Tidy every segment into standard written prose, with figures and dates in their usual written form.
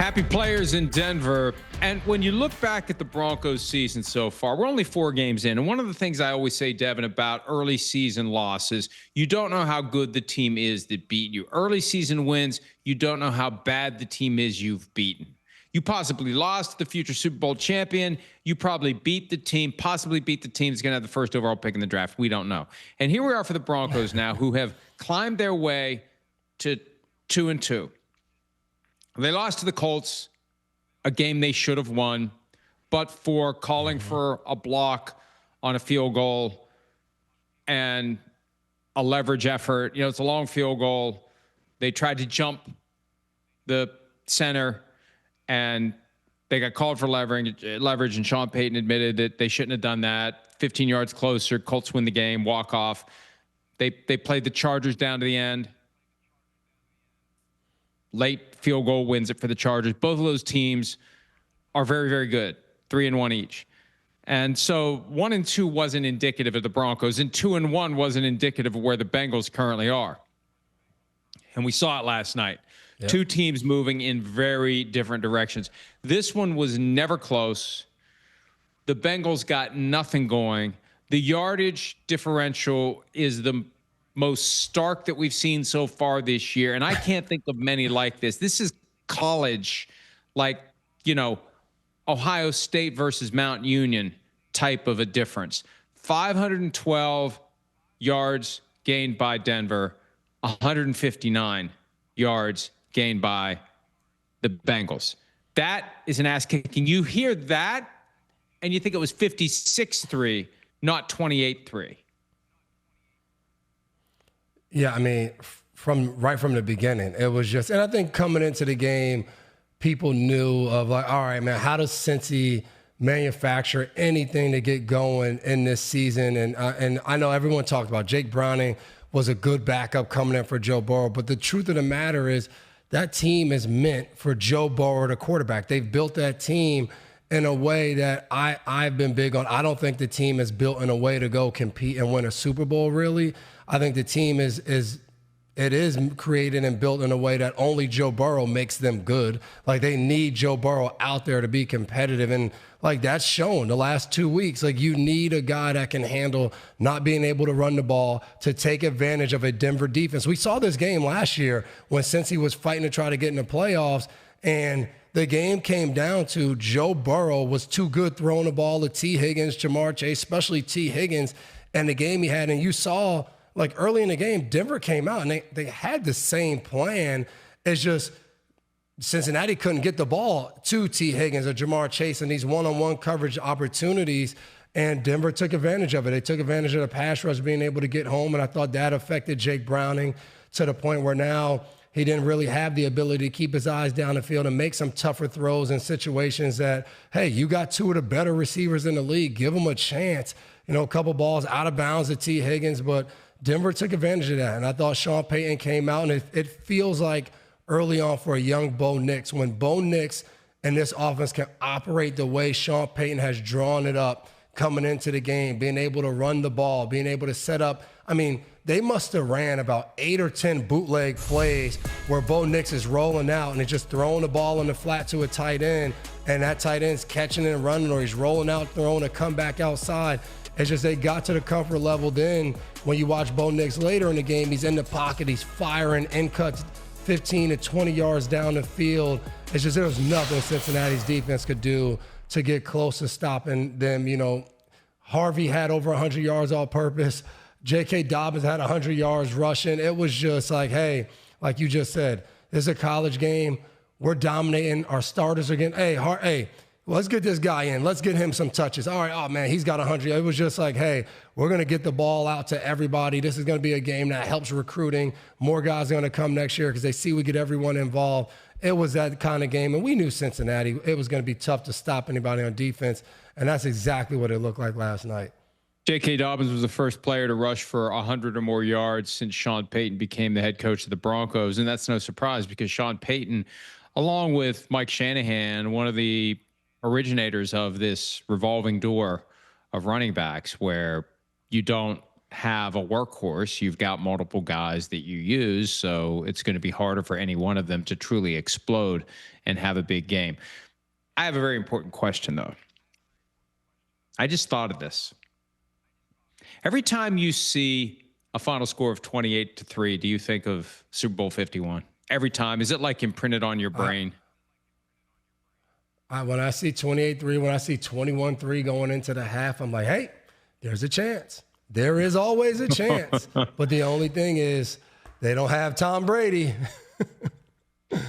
Happy players in Denver. And when you look back at the Broncos season so far, we're only 4 games in. And one of the things I always say, Devin, about early season losses, you don't know how good the team is that beat you. Early season wins, you don't know how bad the team is you've beaten. You possibly lost the future Super Bowl champion. You probably beat the team, possibly beat the team that's going to have the first overall pick in the draft. We don't know. And here we are for the Broncos now, who have climbed their way to 2-2. They lost to the Colts, a game they should have won, but for calling for a block on a field goal and a leverage effort. You know, it's a long field goal. They tried to jump the center, and they got called for leverage, and Sean Payton admitted that they shouldn't have done that. 15 yards closer, Colts win the game, walk off. They played the Chargers down to the end. Late field goal wins it for the Chargers. Both of those teams are very, very good, 3-1 each. And so 1-2 wasn't indicative of the Broncos, and 2-1 wasn't indicative of where the Bengals currently are. And we saw it last night. Yep. Two teams moving in very different directions. This one was never close. The Bengals got nothing going. The yardage differential is the most stark that we've seen so far this year. And I can't think of many like this. This is college, like, you know, Ohio State versus Mount Union type of a difference. 512 yards gained by Denver, 159 yards gained by the Bengals. That is an ass kicking. You hear that and you think it was 56-3, not 28-3. Yeah, I mean, right from the beginning, it was just, and I think coming into the game, people knew of like, all right, man, how does Cincy manufacture anything to get going in this season? And I know everyone talked about Jake Browning was a good backup coming in for Joe Burrow, but the truth of the matter is that team is meant for Joe Burrow, the quarterback. They've built that team in a way that I've been big on. I don't think the team is built in a way to go compete and win a Super Bowl, really. I think the team is created and built in a way that only Joe Burrow makes them good. Like, they need Joe Burrow out there to be competitive. And like, that's shown the last 2 weeks. Like, you need a guy that can handle not being able to run the ball to take advantage of a Denver defense. We saw this game last year when Cincy was fighting to try to get in the playoffs, and the game came down to Joe Burrow was too good throwing the ball to T. Higgins, Jamar Chase, especially T. Higgins, and the game he had. And you saw, like, early in the game, Denver came out and they had the same plan. It's just Cincinnati couldn't get the ball to T. Higgins or Jamar Chase in these one-on-one coverage opportunities, and Denver took advantage of it. They took advantage of the pass rush being able to get home, and I thought that affected Jake Browning to the point where now he didn't really have the ability to keep his eyes down the field and make some tougher throws in situations that, hey, you got two of the better receivers in the league. Give them a chance. You know, a couple balls out of bounds to T. Higgins, but Denver took advantage of that. And I thought Sean Payton came out, and it feels like early on for a young Bo Nix, when Bo Nix and this offense can operate the way Sean Payton has drawn it up coming into the game, being able to run the ball, being able to set up. I mean, they must have ran about 8 or 10 bootleg plays where Bo Nix is rolling out and he's just throwing the ball on the flat to a tight end, and that tight end's catching it and running, or he's rolling out, throwing a comeback outside. It's just they got to the comfort level. Then when you watch Bo Nix later in the game, he's in the pocket, he's firing in cuts 15 to 20 yards down the field. It's just there was nothing Cincinnati's defense could do to get close to stopping them. You know, Harvey had over 100 yards all purpose. J.K. Dobbins had 100 yards rushing. It was just like, hey, like you just said, this is a college game. We're dominating. Our starters are getting, hey, let's get this guy in. Let's get him some touches. All right, oh, man, he's got 100. It was just like, hey, we're going to get the ball out to everybody. This is going to be a game that helps recruiting. More guys are going to come next year because they see we get everyone involved. It was that kind of game, and we knew Cincinnati, it was going to be tough to stop anybody on defense, and that's exactly what it looked like last night. J.K. Dobbins was the first player to rush for 100 or more yards since Sean Payton became the head coach of the Broncos, and that's no surprise because Sean Payton, along with Mike Shanahan, one of the originators of this revolving door of running backs where you don't have a workhorse. You've got multiple guys that you use, so it's going to be harder for any one of them to truly explode and have a big game. I have a very important question, though. I just thought of this. Every time you see a final score of 28-3, do you think of Super Bowl 51? Every time? Is it like imprinted on your brain? When I see 28-3, when I see 21-3 going into the half, I'm like, hey, there's a chance. There is always a chance. But the only thing is they don't have Tom Brady.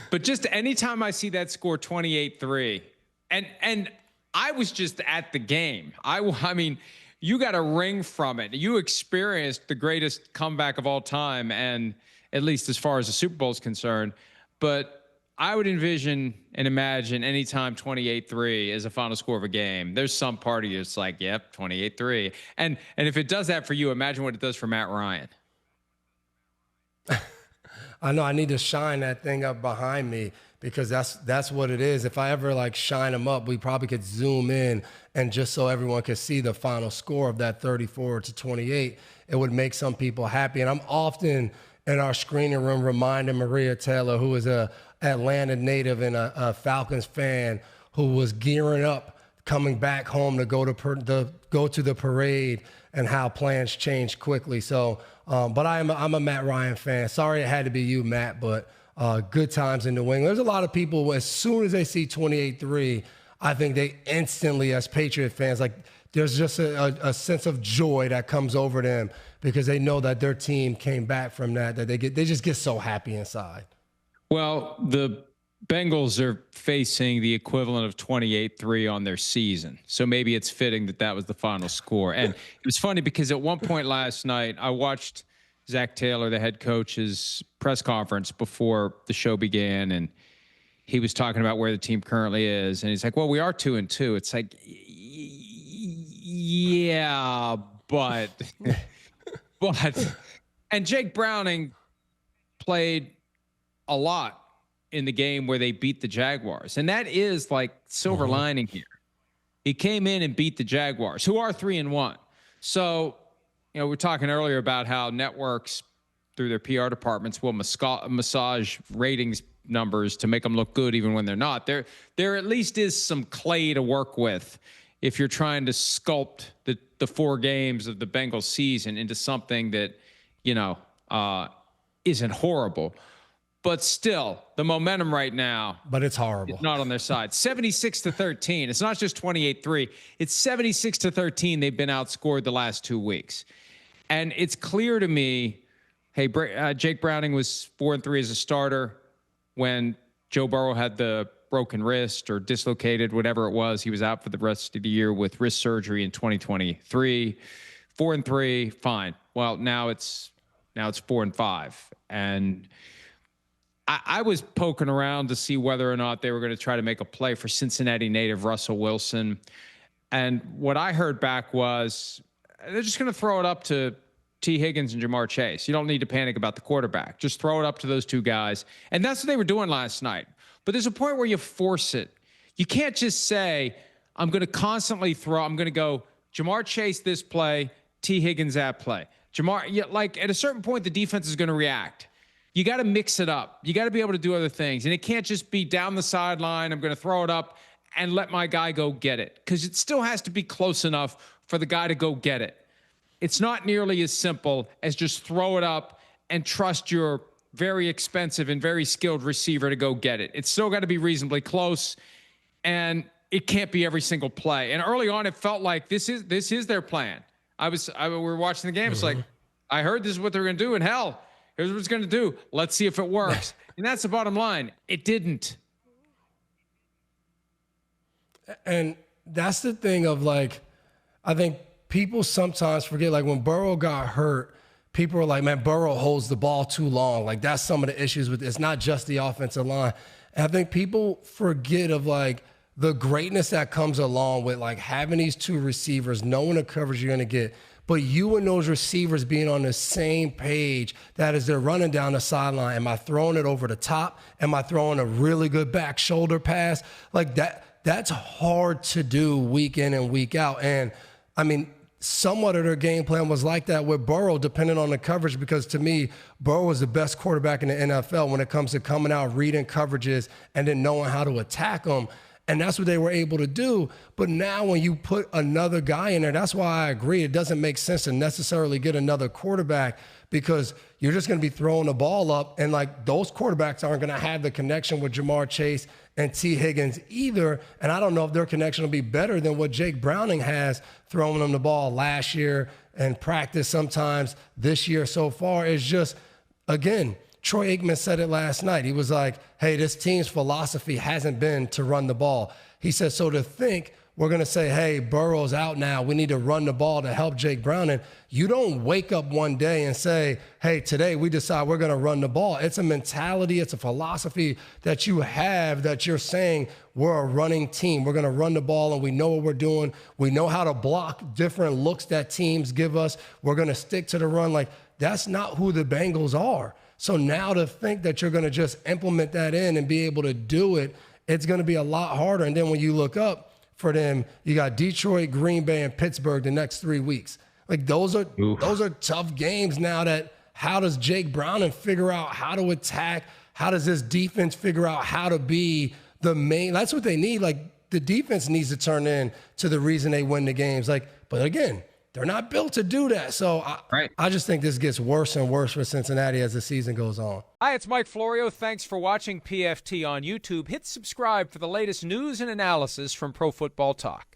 But just anytime I see that score 28-3, and I was just at the game. I mean, you got a ring from it. You experienced the greatest comeback of all time, and at least as far as the Super Bowl is concerned. But I would envision and imagine anytime 28-3 is a final score of a game, there's some part of you that's like, yep, 28-3. And if it does that for you, imagine what it does for Matt Ryan. I know I need to shine that thing up behind me because that's what it is. If I ever like shine them up, we probably could zoom in and just so everyone could see the final score of that 34-28, it would make some people happy. And I'm often in our screening room reminding Maria Taylor, who is a Atlanta native and a Falcons fan, who was gearing up, coming back home to go to the parade, and how plans changed quickly. So, but I'm a Matt Ryan fan. Sorry it had to be you, Matt, but good times in New England. There's a lot of people, as soon as they see 28-3, I think they instantly, as Patriot fans, like there's just a sense of joy that comes over them because they know that their team came back from that they just get so happy inside. Well, the Bengals are facing the equivalent of 28-3 on their season. So maybe it's fitting that was the final score. And it was funny because at one point last night, I watched Zach Taylor, the head coach's press conference before the show began. And he was talking about where the team currently is. And he's like, well, we are 2-2. It's like, yeah, but, and Jake Browning played a lot in the game where they beat the Jaguars. And that is like silver lining here. He came in and beat the Jaguars, who are 3-1. So, we're talking earlier about how networks through their PR departments will massage ratings numbers to make them look good even when they're not. There at least is some clay to work with if you're trying to sculpt the 4 games of the Bengals season into something that, isn't horrible. But still, the momentum right now, but it's horrible. It's not on their side. 76-13. It's not just 28-3. It's 76-13. They've been outscored the last 2 weeks. And it's clear to me, hey, Jake Browning was 4-3 as a starter when Joe Burrow had the broken wrist or dislocated, whatever it was. He was out for the rest of the year with wrist surgery in 2023. 4-3, fine. Well, now it's 4-5. And I was poking around to see whether or not they were going to try to make a play for Cincinnati native Russell Wilson. And what I heard back was they're just going to throw it up to T. Higgins and Jamar Chase. You don't need to panic about the quarterback. Just throw it up to those 2 guys. And that's what they were doing last night. But there's a point where you force it. You can't just say, I'm going to constantly throw. I'm going to go Jamar Chase this play, T. Higgins that play. Like at a certain point, the defense is going to react. You got to mix it up. You got to be able to do other things. And it can't just be down the sideline, I'm going to throw it up and let my guy go get it. Because it still has to be close enough for the guy to go get it. It's not nearly as simple as just throw it up and trust your very expensive and very skilled receiver to go get it. It's still got to be reasonably close. And it can't be every single play. And early on, it felt like this is their plan. We were watching the game. It's like, I heard this is what they're going to do. And hell, here's what it's going to do. Let's see if it works. And that's the bottom line. It didn't. And that's the thing of like, I think people sometimes forget, like when Burrow got hurt, people are like, man, Burrow holds the ball too long. Like that's some of the issues with it. It's not just the offensive line. And I think people forget of like the greatness that comes along with like having these 2 receivers, knowing the coverage you're going to get, but you and those receivers being on the same page, that is they're running down the sideline. Am I throwing it over the top? Am I throwing a really good back shoulder pass? Like that's hard to do week in and week out. And I mean, somewhat of their game plan was like that with Burrow, depending on the coverage, because to me, Burrow was the best quarterback in the NFL when it comes to coming out, reading coverages, and then knowing how to attack them. And that's what they were able to do. But now when you put another guy in there, that's why I agree. It doesn't make sense to necessarily get another quarterback, because you're just going to be throwing the ball up. And like, those quarterbacks aren't going to have the connection with Jamar Chase and T. Higgins either. And I don't know if their connection will be better than what Jake Browning has throwing them the ball last year and practice sometimes this year so far. It's just, again, Troy Aikman said it last night. He was like, hey, this team's philosophy hasn't been to run the ball. He said, so to think we're going to say, hey, Burrow's out now, we need to run the ball to help Jake Browning. You don't wake up one day and say, hey, today we decide we're going to run the ball. It's a mentality, it's a philosophy that you have, that you're saying we're a running team. We're going to run the ball and we know what we're doing. We know how to block different looks that teams give us. We're going to stick to the run. Like, that's not who the Bengals are. So now to think that you're going to just implement that in and be able to do it, it's going to be a lot harder. And then when you look up for them, you got Detroit, Green Bay, and Pittsburgh the next 3 weeks. Like, those are tough games now. That how does Jake Browning figure out how to attack? How does this defense figure out how to be the main? That's what they need. Like, the defense needs to turn in to the reason they win the games. Like, but again, they're not built to do that. So I just think this gets worse and worse for Cincinnati as the season goes on. Hi, it's Mike Florio. Thanks for watching PFT on YouTube. Hit subscribe for the latest news and analysis from Pro Football Talk.